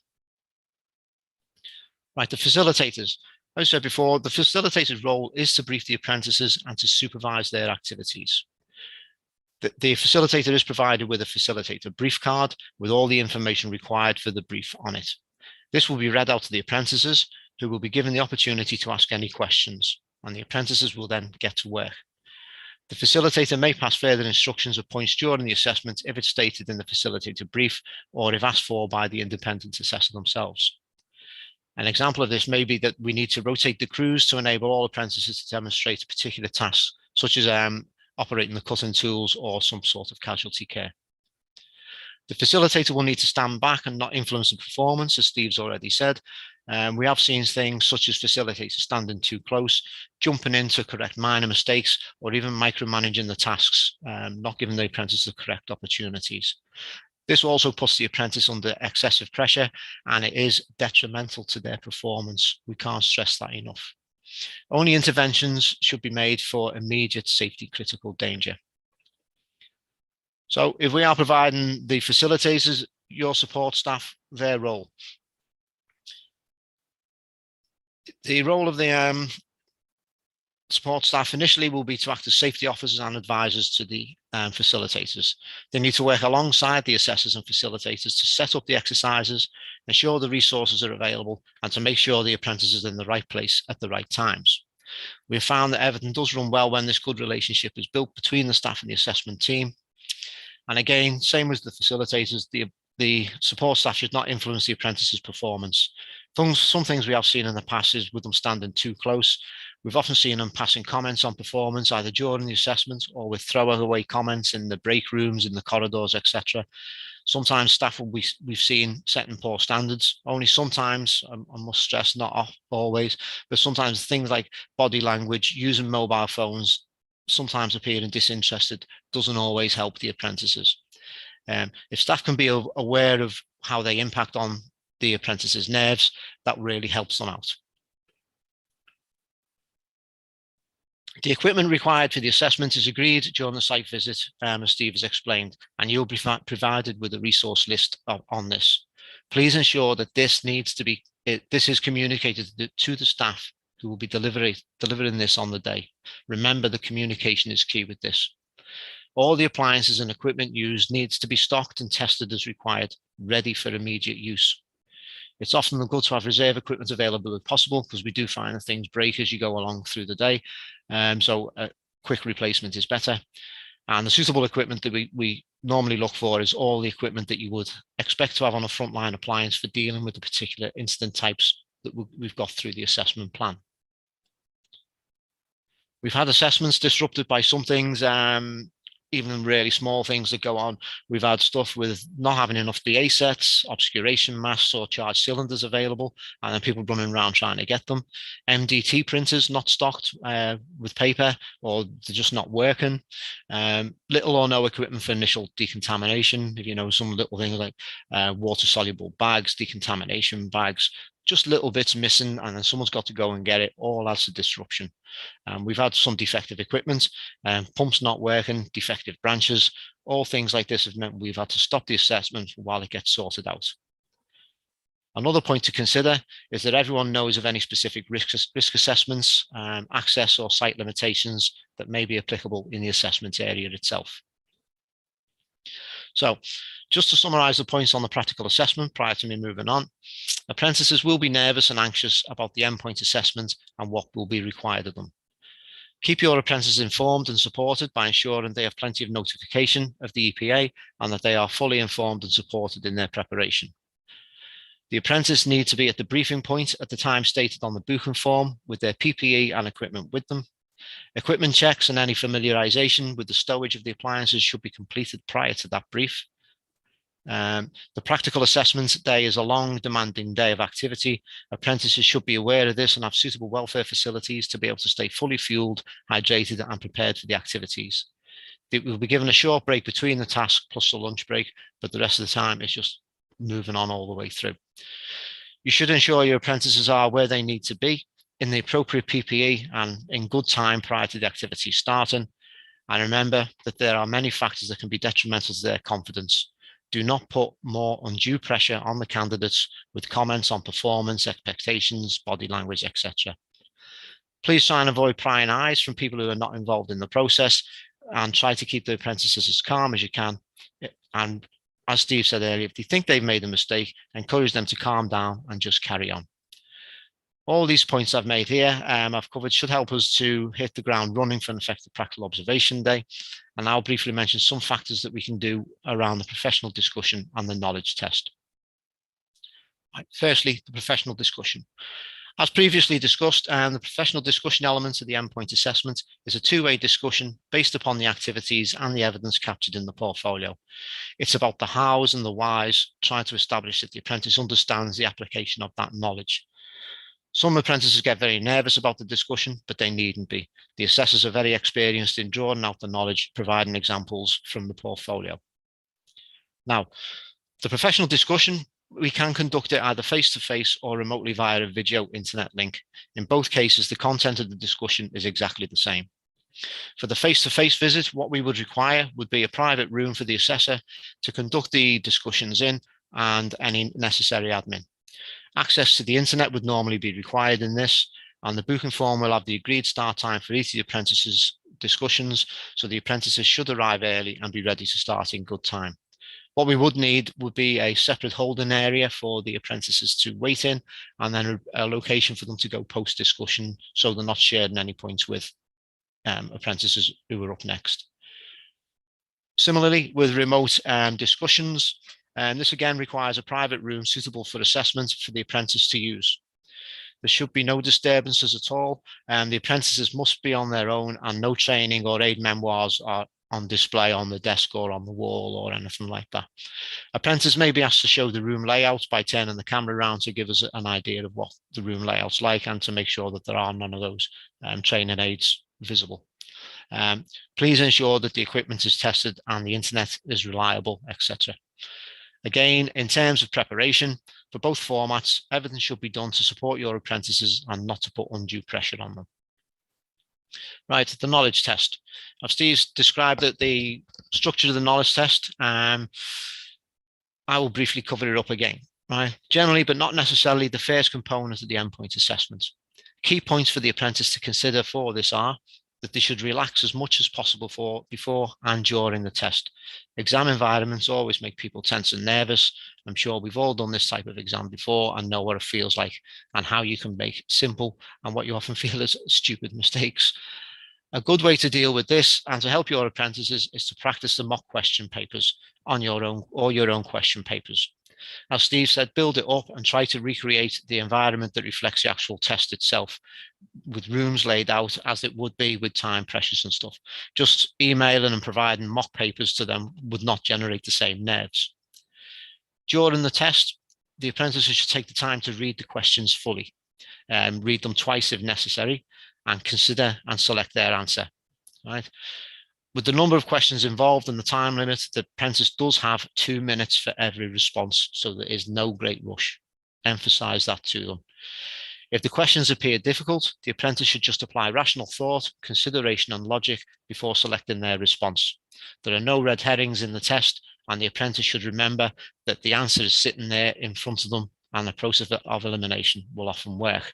Right, the facilitators. As I said before, the facilitator's role is to brief the apprentices and to supervise their activities. The facilitator is provided with a facilitator brief card with all the information required for the brief on it. This will be read out to the apprentices, who will be given the opportunity to ask any questions, and the apprentices will then get to work. The facilitator may pass further instructions or points during the assessment if it's stated in the facilitator brief or if asked for by the independent assessor themselves. An example of this may be that we need to rotate the crews to enable all apprentices to demonstrate a particular task, such as operating the cutting tools or some sort of casualty care. The facilitator will need to stand back and not influence the performance, as Steve's already said. We have seen things such as facilitators standing too close, jumping in to correct minor mistakes, or even micromanaging the tasks, not giving the apprentice the correct opportunities. This also puts the apprentice under excessive pressure, and it is detrimental to their performance. We can't stress that enough. Only interventions should be made for immediate safety critical danger. So if we are providing the facilitators, your support staff, their role. The role of the support staff initially will be to act as safety officers and advisors to the facilitators. They need to work alongside the assessors and facilitators to set up the exercises, ensure the resources are available, and to make sure the apprentice is in the right place at the right times. We have found that everything does run well when this good relationship is built between the staff and the assessment team. And again, same as the facilitators, the support staff should not influence the apprentice's performance. Some things we have seen in the past is with them standing too close. We've often seen them passing comments on performance either during the assessment or with throwaway comments in the break rooms, in the corridors, etc. Sometimes staff we've seen setting poor standards. Only sometimes, I must stress, not always, but sometimes things like body language, using mobile phones, sometimes appearing disinterested, doesn't always help the apprentices. If staff can be aware of how they impact on the apprentices' nerves, that really helps them out. The equipment required for the assessment is agreed during the site visit, as Steve has explained, and you'll be provided with a resource list on this. Please ensure that this is communicated to the staff who will be delivering this on the day. Remember, the communication is key with this. All the appliances and equipment used needs to be stocked and tested as required, ready for immediate use. It's often good to have reserve equipment available if possible, because we do find that things break as you go along through the day. So a quick replacement is better. And the suitable equipment that we normally look for is all the equipment that you would expect to have on a frontline appliance for dealing with the particular incident types that we've got through the assessment plan. We've had assessments disrupted by some things, even really small things that go on. We've had stuff with not having enough DA sets, obscuration masks or charged cylinders available, and then people running around trying to get them. MDT printers not stocked with paper, or they're just not working. Little or no equipment for initial decontamination. If you know, some little things like water-soluble bags, decontamination bags, just little bits missing, and then someone's got to go and get it. All adds to disruption. We've had some defective equipment, pumps not working, defective branches. All things like this have meant we've had to stop the assessment while it gets sorted out. Another point to consider is that everyone knows of any specific risk assessments, access or site limitations that may be applicable in the assessment area itself. So, just to summarize the points on the practical assessment prior to me moving on, apprentices will be nervous and anxious about the endpoint assessment and what will be required of them. Keep your apprentices informed and supported by ensuring they have plenty of notification of the EPA and that they are fully informed and supported in their preparation. The apprentice needs to be at the briefing point at the time stated on the booking form with their PPE and equipment with them. Equipment checks and any familiarization with the stowage of the appliances should be completed prior to that brief. The practical assessment day is a long, demanding day of activity. Apprentices should be aware of this and have suitable welfare facilities to be able to stay fully fueled, hydrated, and prepared for the activities. They will be given a short break between the task plus the lunch break, but the rest of the time is just moving on all the way through. You should ensure your apprentices are where they need to be in the appropriate PPE and in good time prior to the activity starting. And remember that there are many factors that can be detrimental to their confidence. Do not put more undue pressure on the candidates with comments on performance, expectations, body language, etc. Please try and avoid prying eyes from people who are not involved in the process, and try to keep the apprentices as calm as you can. And as Steve said earlier, if they think they've made a mistake, encourage them to calm down and just carry on. All these points I've made here, I've covered, should help us to hit the ground running for an effective practical observation day. And I'll briefly mention some factors that we can do around the professional discussion and the knowledge test. Right, firstly, the professional discussion. As previously discussed, the professional discussion element of the endpoint assessment is a two-way discussion based upon the activities and the evidence captured in the portfolio. It's about the hows and the whys, trying to establish that the apprentice understands the application of that knowledge. Some apprentices get very nervous about the discussion, but they needn't be. The assessors are very experienced in drawing out the knowledge, providing examples from the portfolio. Now, the professional discussion, we can conduct it either face-to-face or remotely via a video internet link. In both cases, the content of the discussion is exactly the same. For the face-to-face visit, what we would require would be a private room for the assessor to conduct the discussions in and any necessary admin. Access to the internet would normally be required in this, and the booking form will have the agreed start time for each of the apprentices' discussions, so the apprentices should arrive early and be ready to start in good time. What we would need would be a separate holding area for the apprentices to wait in, and then a location for them to go post-discussion, so they're not sharing any points with apprentices who are up next. Similarly, with remote discussions, this again requires a private room suitable for assessment for the apprentice to use. There should be no disturbances at all, and the apprentices must be on their own, and no training or aid memoirs are on display on the desk or on the wall or anything like that. Apprentices may be asked to show the room layout by turning the camera around to give us an idea of what the room layout's like, and to make sure that there are none of those training aids visible. Please ensure that the equipment is tested and the internet is reliable, etc. Again, in terms of preparation, for both formats, everything should be done to support your apprentices and not to put undue pressure on them. Right, the knowledge test. As Steve's described the structure of the knowledge test, I will briefly cover it up again. Right, generally, but not necessarily, the first component of the endpoint assessment. Key points for the apprentice to consider for this are that they should relax as much as possible before and during the test. Exam environments always make people tense and nervous. I'm sure we've all done this type of exam before and know what it feels like and how you can make simple and what you often feel is stupid mistakes. A good way to deal with this and to help your apprentices is to practice the mock question papers on your own, or your own question papers. As Steve said, build it up and try to recreate the environment that reflects the actual test itself, with rooms laid out as it would be with time pressures and stuff. Just emailing and providing mock papers to them would not generate the same nerves. During the test, the apprentices should take the time to read the questions fully, read them twice if necessary, and consider and select their answer. Right? With the number of questions involved and the time limit, the apprentice does have 2 minutes for every response, so there is no great rush. Emphasize that to them. If the questions appear difficult, the apprentice should just apply rational thought, consideration, and logic before selecting their response. There are no red herrings in the test, and the apprentice should remember that the answer is sitting there in front of them, and the process of elimination will often work.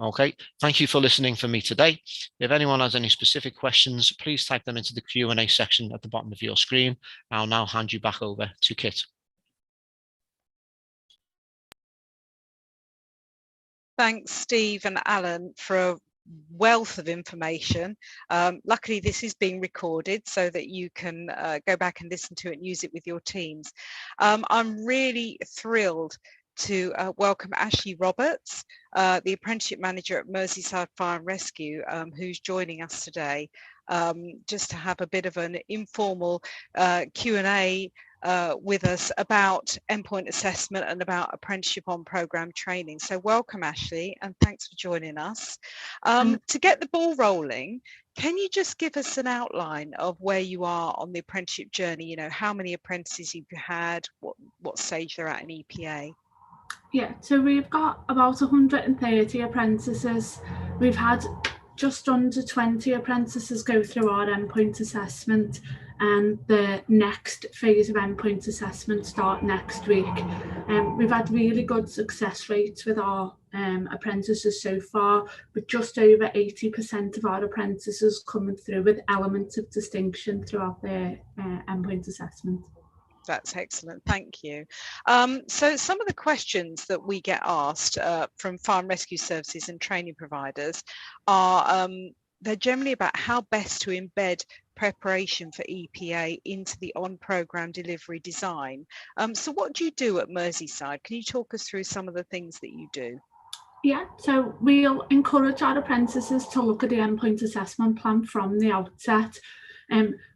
Okay, thank you for listening for me today. If anyone has any specific questions, please type them into the Q&A section at the bottom of your screen. I'll now hand you back over to Kit. Thanks, Steve and Alan, for a wealth of information. Luckily, this is being recorded so that you can go back and listen to it and use it with your teams. I'm really thrilled to welcome Ashley Roberts, the Apprenticeship Manager at Merseyside Fire and Rescue, who's joining us today, just to have a bit of an informal Q&A with us about endpoint assessment and about apprenticeship on programme training. So welcome, Ashley, and thanks for joining us. To get the ball rolling, can you just give us an outline of where you are on the apprenticeship journey? You know, how many apprentices you've had, what stage they're at in EPA? Yeah, so we've got about 130 apprentices. We've had just under 20 apprentices go through our endpoint assessment, and the next phase of endpoint assessment start next week. We've had really good success rates with our apprentices so far, with just over 80% of our apprentices coming through with elements of distinction throughout their endpoint assessment. That's excellent, thank you. So some of the questions that we get asked from fire and rescue services and training providers are, they're generally about how best to embed preparation for EPA into the on-programme delivery design. So what do you do at Merseyside? Can you talk us through some of the things that you do? Yeah, so we'll encourage our apprentices to look at the endpoint assessment plan from the outset.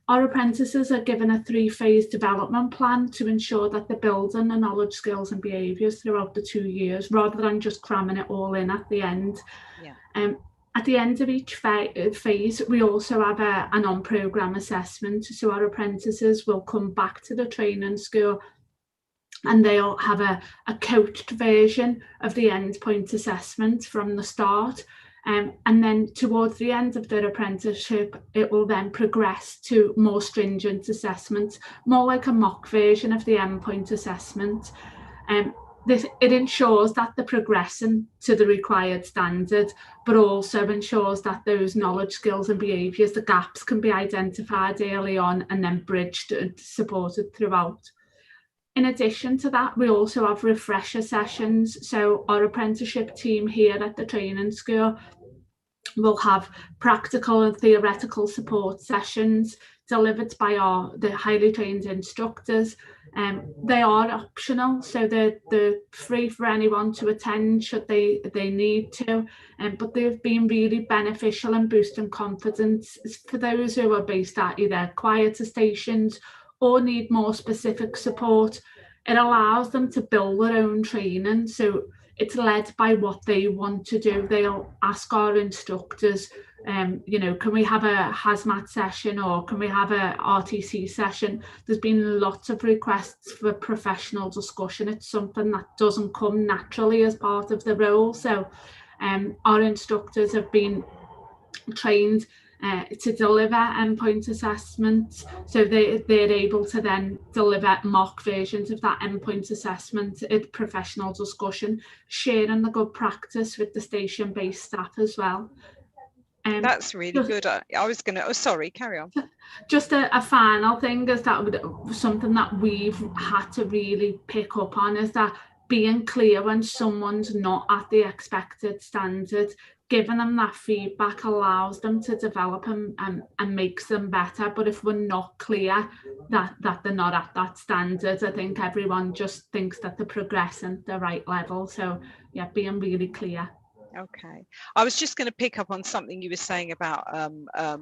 Our apprentices are given a 3-phase development plan to ensure that they're building the knowledge, skills and behaviours throughout the 2 years, rather than just cramming it all in at the end. Yeah. At the end of each phase, we also have an on-programme assessment. So our apprentices will come back to the training school and they'll have a coached version of the endpoint assessment from the start. And then towards the end of their apprenticeship, it will then progress to more stringent assessments, more like a mock version of the endpoint assessment. It ensures that they're progressing to the required standard, but also ensures that those knowledge, skills and behaviours, the gaps can be identified early on and then bridged and supported throughout. In addition to that, we also have refresher sessions. So our apprenticeship team here at the training school will have practical and theoretical support sessions delivered by the highly trained instructors. They are optional, so they're free for anyone to attend should they need to, but they've been really beneficial in boosting confidence for those who are based at either quieter stations or need more specific support. It allows them to build their own training, so it's led by what they want to do. They'll ask our instructors, you know, can we have a hazmat session or can we have a RTC session? There's been lots of requests for professional discussion. It's something that doesn't come naturally as part of the role. So our instructors have been trained to deliver endpoint assessments, so they're able to then deliver mock versions of that endpoint assessment at professional discussion, sharing the good practice with the station-based staff as well. That's really good. I was going to, sorry, carry on. Just a final thing is that something that we've had to really pick up on is that being clear when someone's not at the expected standard, giving them that feedback allows them to develop and makes them better. But if we're not clear that they're not at that standard, I think everyone just thinks that they're progressing at the right level. So yeah, being really clear. Okay, I was just going to pick up on something you were saying about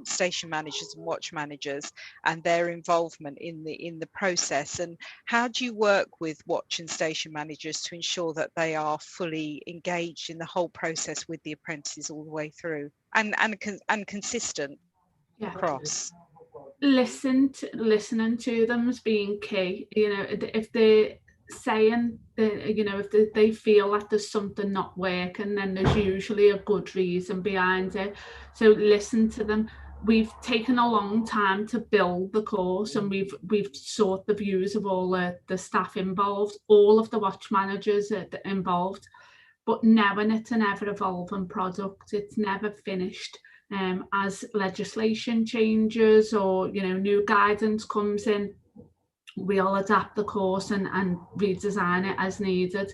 station managers and watch managers and their involvement in the process. And how do you work with watch and station managers to ensure that they are fully engaged in the whole process with the apprentices all the way through and consistent across? Listening to them as being key. You know, if they're saying that, you know, if they feel that there's something not working, then there's usually a good reason behind it. So listen to them. We've taken a long time to build the course, and we've sought the views of all the staff involved, all of the watch managers involved, but knowing it's an ever evolving product, it's never finished. As legislation changes or, you know, new guidance comes in, we'll adapt the course and redesign it as needed.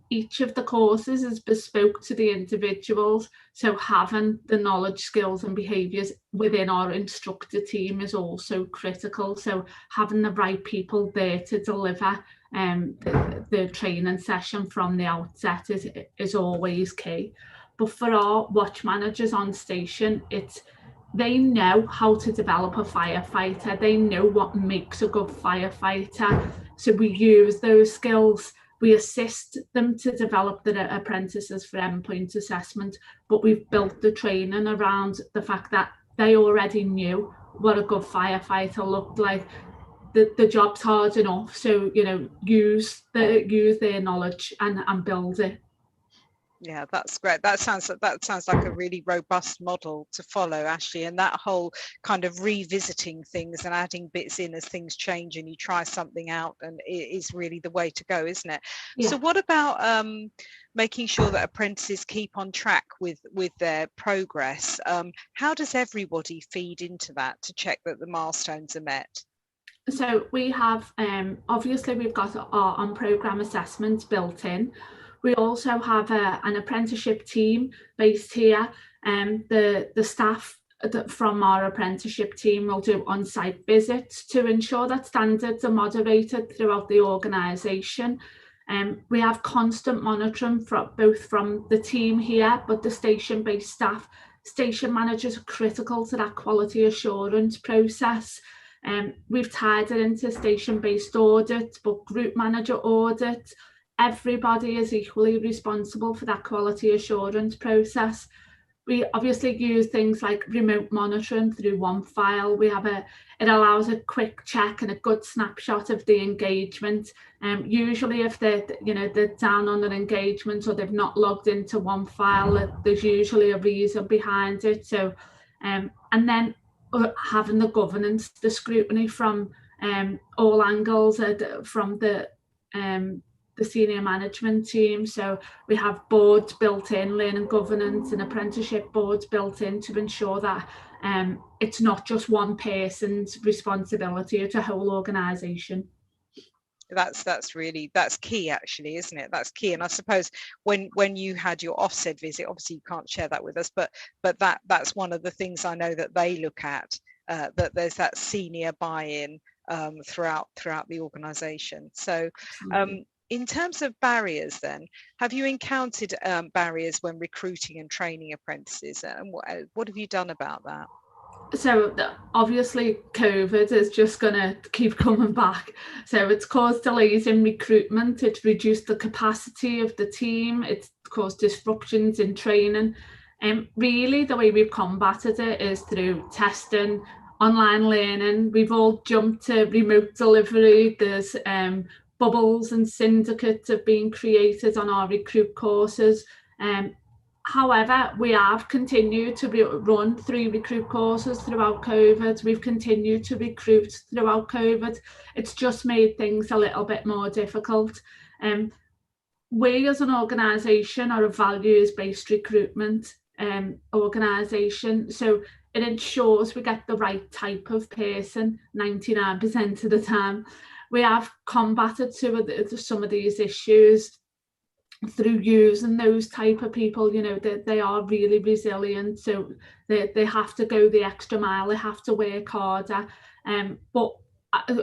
Each of the courses is bespoke to the individuals, so having the knowledge, skills and behaviours within our instructor team is also critical. So having the right people there to deliver the training session from the outset is always key. But for our watch managers on station, it's they know how to develop a firefighter. They know what makes a good firefighter. So we use those skills. We assist them to develop their apprentices for endpoint assessment, but we've built the training around the fact that they already knew what a good firefighter looked like. The job's hard enough, so use their knowledge and build it. Yeah, that's great. That sounds like a really robust model to follow, Ashley. And that whole kind of revisiting things and adding bits in as things change and you try something out, and it is really the way to go, isn't it? Yeah. So what about making sure that apprentices keep on track with their progress? How does everybody feed into that to check that the milestones are met? So we have, obviously we've got our on-programme assessments built in. We also have an apprenticeship team based here. The staff from our apprenticeship team will do on-site visits to ensure that standards are moderated throughout the organisation. We have constant monitoring both from the team here, but the station-based staff. Station managers are critical to that quality assurance process. We've tied it into station-based audit, but group manager audit. Everybody is equally responsible for that quality assurance process. We obviously use things like remote monitoring through OneFile. It allows a quick check and a good snapshot of the engagement. Usually if they're down on their engagement or they've not logged into OneFile, there's usually a reason behind it. So, and then having the governance, the scrutiny from all angles, from the senior management team. So we have boards built in, learning governance and apprenticeship boards built in to ensure that it's not just one person's responsibility, it's a whole organisation. That's key, actually, isn't it? That's key. And I suppose when you had your offset visit, obviously you can't share that with us, but that's one of the things I know that they look at, that there's that senior buy-in throughout the organisation. So in terms of barriers then, have you encountered barriers when recruiting and training apprentices, and what have you done about that? So obviously COVID is just going to keep coming back. So it's caused delays in recruitment, it's reduced the capacity of the team, it's caused disruptions in training. And really the way we've combated it is through testing, online learning. We've all jumped to remote delivery. There's bubbles and syndicates have been created on our recruit courses. However, we have continued to run 3 recruit courses throughout COVID. We've continued to recruit throughout COVID. It's just made things a little bit more difficult. We as an organisation are a values-based recruitment organisation. So it ensures we get the right type of person 99% of the time. We have combated some of these issues through using those type of people. They are really resilient, so they have to go the extra mile, they have to work harder. But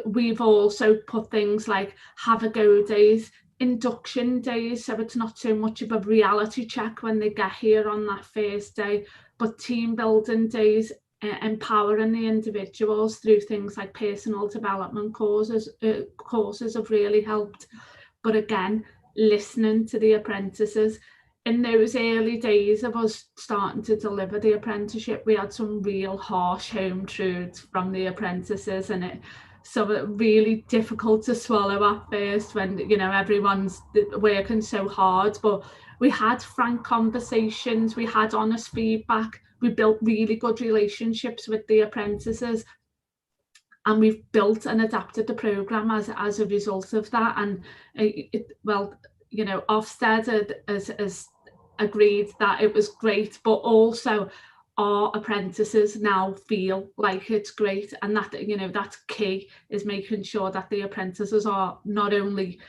we've also put things like have a go days, induction days, so it's not so much of a reality check when they get here on that first day, but team building days, empowering the individuals through things like personal development courses have really helped. But again, listening to the apprentices. In those early days of us starting to deliver the apprenticeship, we had some real harsh home truths from the apprentices, and so really difficult to swallow at first when everyone's working so hard. But we had frank conversations, we had honest feedback, we built really good relationships with the apprentices, and we've built and adapted the programme as a result of that. And Ofsted has agreed that it was great, but also our apprentices now feel like it's great, and that that's key, is making sure that the apprentices are not only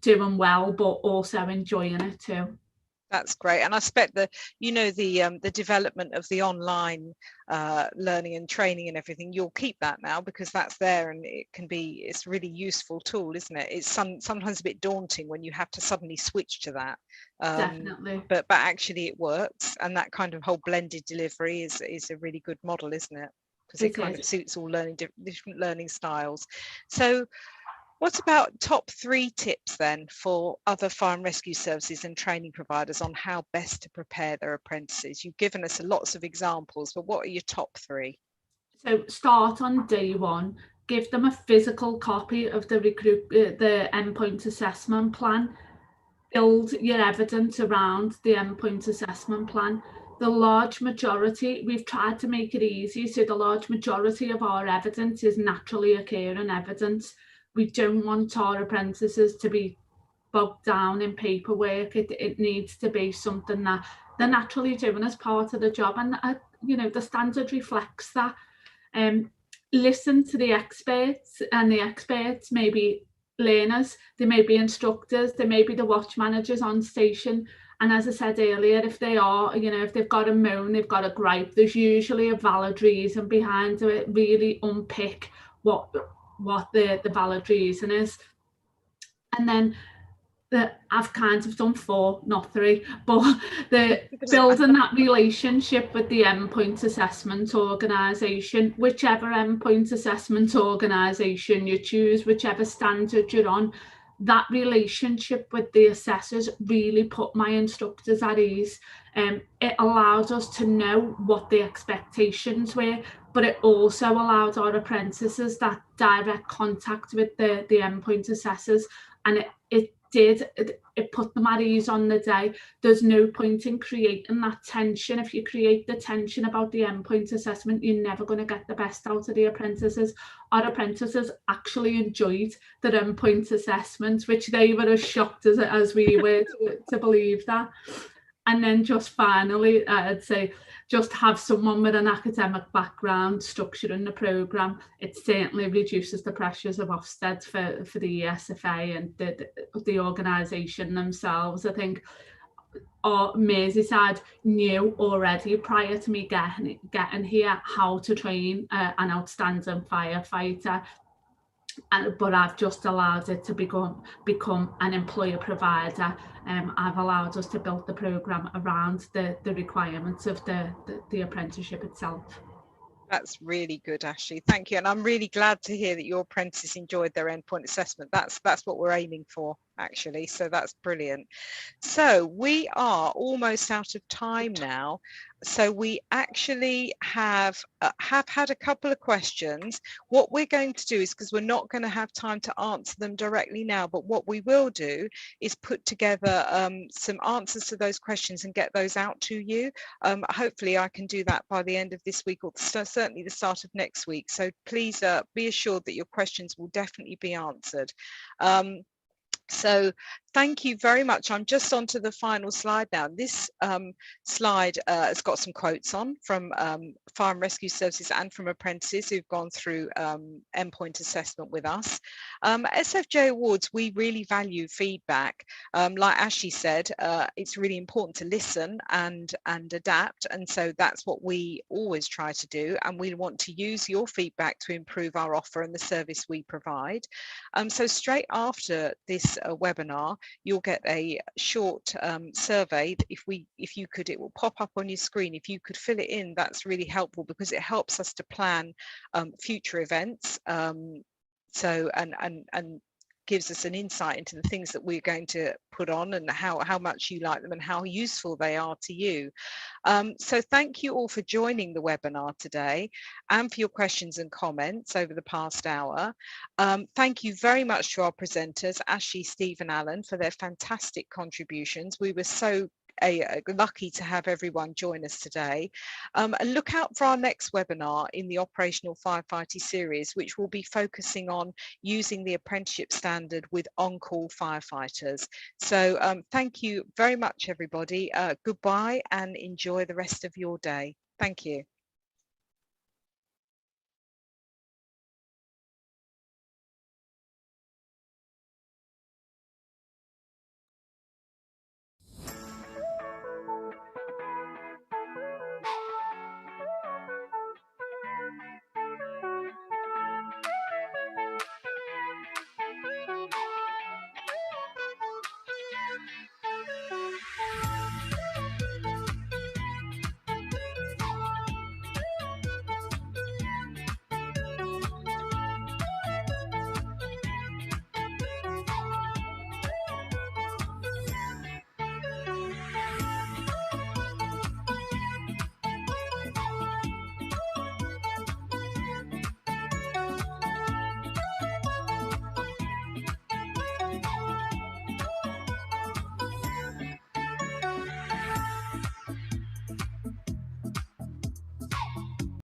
doing well but also enjoying it too. That's great, and I expect the the development of the online learning and training and everything, you'll keep that now because that's there, and it's a really useful tool, isn't it? It's sometimes a bit daunting when you have to suddenly switch to that. Definitely. But actually it works, and that kind of whole blended delivery is a really good model, isn't it? Because it kind of suits all different learning styles. So what about top 3 tips then for other fire and rescue services and training providers on how best to prepare their apprentices? You've given us lots of examples, but what are your top 3? So start on day 1, give them a physical copy of the endpoint assessment plan, build your evidence around the endpoint assessment plan. The large majority, we've tried to make it easy, so the large majority of our evidence is naturally occurring evidence. We don't want our apprentices to be bogged down in paperwork. It needs to be something that they're naturally doing as part of the job, and the standard reflects that. Listen to the experts, and the experts may be learners, they may be instructors, they may be the watch managers on station. And as I said earlier, if they are, if they've got a moan, they've got a gripe, there's usually a valid reason behind it. Really unpick what the valid reason is. And then I've kind of done 4, not 3, but the building that relationship with the endpoint assessment organisation, whichever endpoint assessment organisation you choose, whichever standard you're on, that relationship with the assessors really put my instructors at ease. It allowed us to know what the expectations were, but it also allowed our apprentices that direct contact with the endpoint assessors, and it put them at ease on the day. There's no point in creating that tension. If you create the tension about the endpoint assessment, you're never going to get the best out of the apprentices. Our apprentices actually enjoyed the endpoint assessment, which they were as shocked as we were to believe that. And then just finally, I'd say, just have someone with an academic background structuring the programme. It certainly reduces the pressures of Ofsted for the ESFA and the organisation themselves. I think our Merseyside knew already prior to me getting here how to train an outstanding firefighter. But I've just allowed it to become an employer provider. I've allowed us to build the programme around the requirements of the apprenticeship itself. That's really good, Ashley. Thank you. And I'm really glad to hear that your apprentices enjoyed their endpoint assessment. That's what we're aiming for, actually. So that's brilliant. So we are almost out of time now. So we actually have had a couple of questions. What we're going to do is, because we're not going to have time to answer them directly now, but what we will do is put together some answers to those questions and get those out to you. Hopefully I can do that by the end of this week, or certainly the start of next week. So please be assured that your questions will definitely be answered. So thank you very much. I'm just on to the final slide now. This slide has got some quotes on from fire and rescue services and from apprentices who've gone through endpoint assessment with us. SFJ Awards, we really value feedback. Like Ashley said, it's really important to listen and adapt, and so that's what we always try to do, and we want to use your feedback to improve our offer and the service we provide. So straight after this webinar, you'll get a short survey. If you could, it will pop up on your screen. If you could fill it in, that's really helpful, because it helps us to plan future events. So and gives us an insight into the things that we're going to put on and how much you like them and how useful they are to you. So thank you all for joining the webinar today and for your questions and comments over the past hour. Thank you very much to our presenters, Ashley, Steve and Alan, for their fantastic contributions. We were so lucky to have everyone join us today. And look out for our next webinar in the Operational Firefighting series, which will be focusing on using the apprenticeship standard with on-call firefighters. So thank you very much, everybody. Goodbye and enjoy the rest of your day. Thank you.